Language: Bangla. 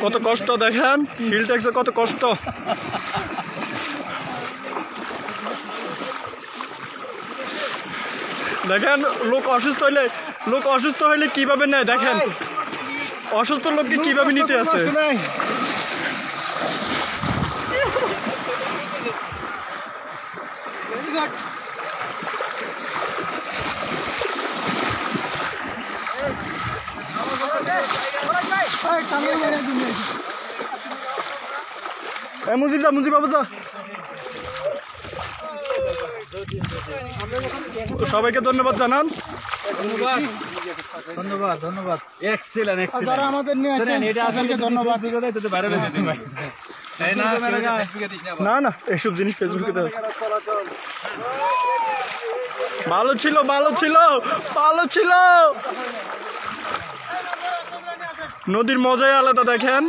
কত কষ্ট দেখেন, হিল ট্যাক্সের কত কষ্ট। দেখেন লোক অসুস্থ হইলে কিভাবে নেয়, দেখেন অসুস্থ লোককে কিভাবে নিতে আছে। মুজিব বাবু যা। সবাইকে ধন্যবাদ জানান। ধন্যবাদ। যারা আমাদের নিয়ে আছেন তাদেরকে ধন্যবাদ। না এসব জিনিস ফেসবুকে ভালো ছিল। নদীর মজাই আলাদা দেখেন।